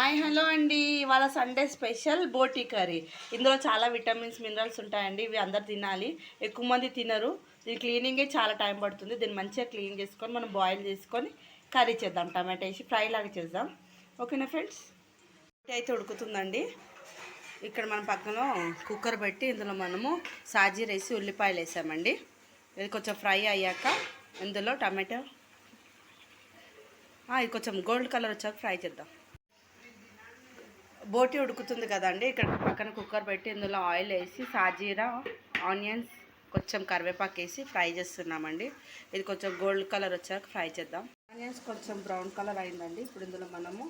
Hi hello అండి. ఇవాళ Sunday special బోటీ curry. ఇందులో చాలా విటమిన్స్ మినరల్స్ ఉంటాయండి. ఇవి అందరు తినాలి. ఎక్కువ మంది తినరు. ఇది క్లీనింగే చాలా టైం పడుతుంది. దీన్ని మంచిగా క్లీన్ చేసుకొని మనం బాయిల్ చేసుకొని కర్రీ చేద్దాం. టమాటా వేసి ఫ్రై లాగా చేద్దాం. ఓకేనా ఫ్రెండ్స్? అయితే ఉడుకుతుందండి. ఇక్కడ మనం పక్కన కుక్కర్ పెట్టి ఇందులో మనము సాజీర వేసి ఉల్లిపాయలు వేసామండి. ఇది కొంచెం ఫ్రై అయ్యాక ఇందులో టమాటో ఇది కొంచెం గోల్డ్ కలర్ వచ్చాక ఫ్రై చేద్దాం. బోటి ఉడుకుతుంది కదండి. ఇక్కడ పక్కన కుక్కర్ పెట్టి ఇందులో ఆయిల్ వేసి సాజీరా, ఆనియన్స్, కొంచెం కరివేపాకు వేసి ఫ్రై చేస్తున్నామండి. ఇది కొంచెం గోల్డ్ కలర్ వచ్చాక ఫ్రై చేద్దాం. ఆనియన్స్ కొంచెం బ్రౌన్ కలర్ అయిందండి. ఇప్పుడు ఇందులో మనము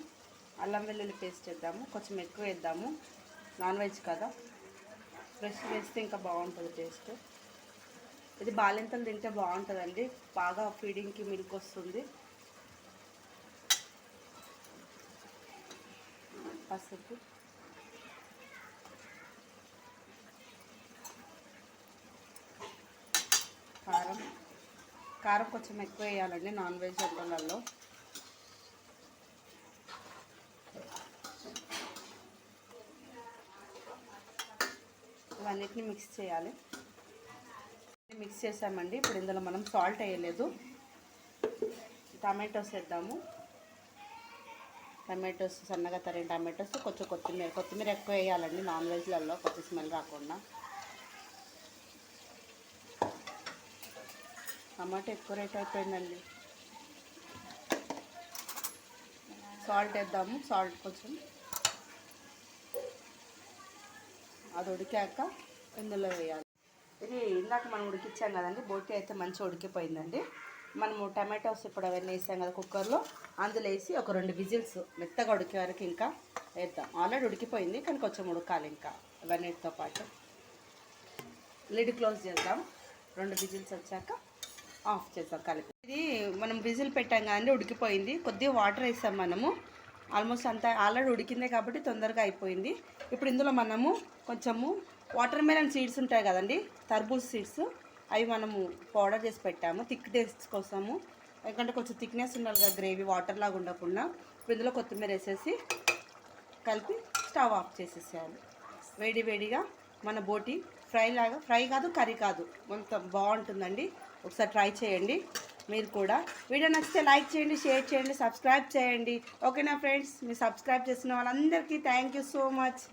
అల్లం వెల్లుల్లి పేస్ట్ వేద్దాము. కొంచెం ఎక్కువ వేద్దాము. నాన్ వెజ్ కదా, ఫ్రెష్ వేస్తే ఇంకా బాగుంటుంది టేస్ట్. ఇది బాలింతలు తింటే బాగుంటుందండి. బాగా ఫీడింగ్కి మిల్క్ వస్తుంది. పసుపు, కారం కొంచెం ఎక్కువ వేయాలండి నాన్ వెజ్ వంటలలో. ఇవన్నిటిని మిక్స్ చేయాలి. మిక్స్ చేసామండి. ఇప్పుడు ఇందులో మనం సాల్ట్ వేయలేదు. టమాటోస్ వేద్దాము. టమాటోస్ సన్నగా తరిగిన టమాటోస్, కొంచెం కొత్తిమీర ఎక్కువ వేయాలండి నాన్ వెజ్లలో, కొత్త స్మెల్ రాకుండా. టమాటో ఎక్కువ రేట్ అయిపోయిందండి. సాల్ట్ వేద్దాము. సాల్ట్ కొంచెం అది ఉడికాక ఇందులో వేయాలి. ఇది ఇందాక మనం ఉడికించాం కదండి. బోటి అయితే మంచిగా ఉడికిపోయిందండి. మనము టమాటోస్ ఇప్పుడు అవన్నీ వేసాం కదా కుక్కర్లో, అందులో వేసి ఒక 2 విజిల్స్ మెత్తగా ఉడికే వరకు ఇంకా వేద్దాం. ఆల్రెడీ ఉడికిపోయింది కానీ కొంచెం ఉడకాలి ఇంకా ఇవన్నిటితో పాటు. లిడ్ క్లోజ్ చేద్దాం. 2 విజిల్స్ వచ్చాక ఆఫ్ చేద్దాం కలిపి. ఇది మనం విజిల్ పెట్టాం కదండి, ఉడికిపోయింది. కొద్దిగా వాటర్ వేసాం మనము. ఆల్మోస్ట్ అంతా ఆల్రెడీ ఉడికిందే కాబట్టి తొందరగా అయిపోయింది. ఇప్పుడు ఇందులో మనము కొంచెము వాటర్ మెలన్ సీడ్స్ ఉంటాయి కదండి, తర్బూజ్ సీడ్స్, అవి మనము పౌడర్ చేసి పెట్టాము థిక్ టేస్ట్ కోసము. ఎందుకంటే కొంచెం థిక్నెస్ ఉండాలి కదా గ్రేవీ, వాటర్ లాగా ఉండకుండా. ఇప్పుడు ఇందులో కొత్తిమీర వేసేసి కలిపి స్టవ్ ఆఫ్ చేసేసేయాలి. వేడి వేడిగా మన బోటి ఫ్రై కాదు, కర్రీ కాదు, మొత్తం బాగుంటుందండి. ఒకసారి ట్రై చేయండి మీరు కూడా. వీడియో నచ్చితే లైక్ చేయండి, షేర్ చేయండి, సబ్స్క్రైబ్ చేయండి. ఓకేనా ఫ్రెండ్స్? మీరు సబ్స్క్రైబ్ చేసిన వాళ్ళందరికీ థ్యాంక్ యూ సో మచ్.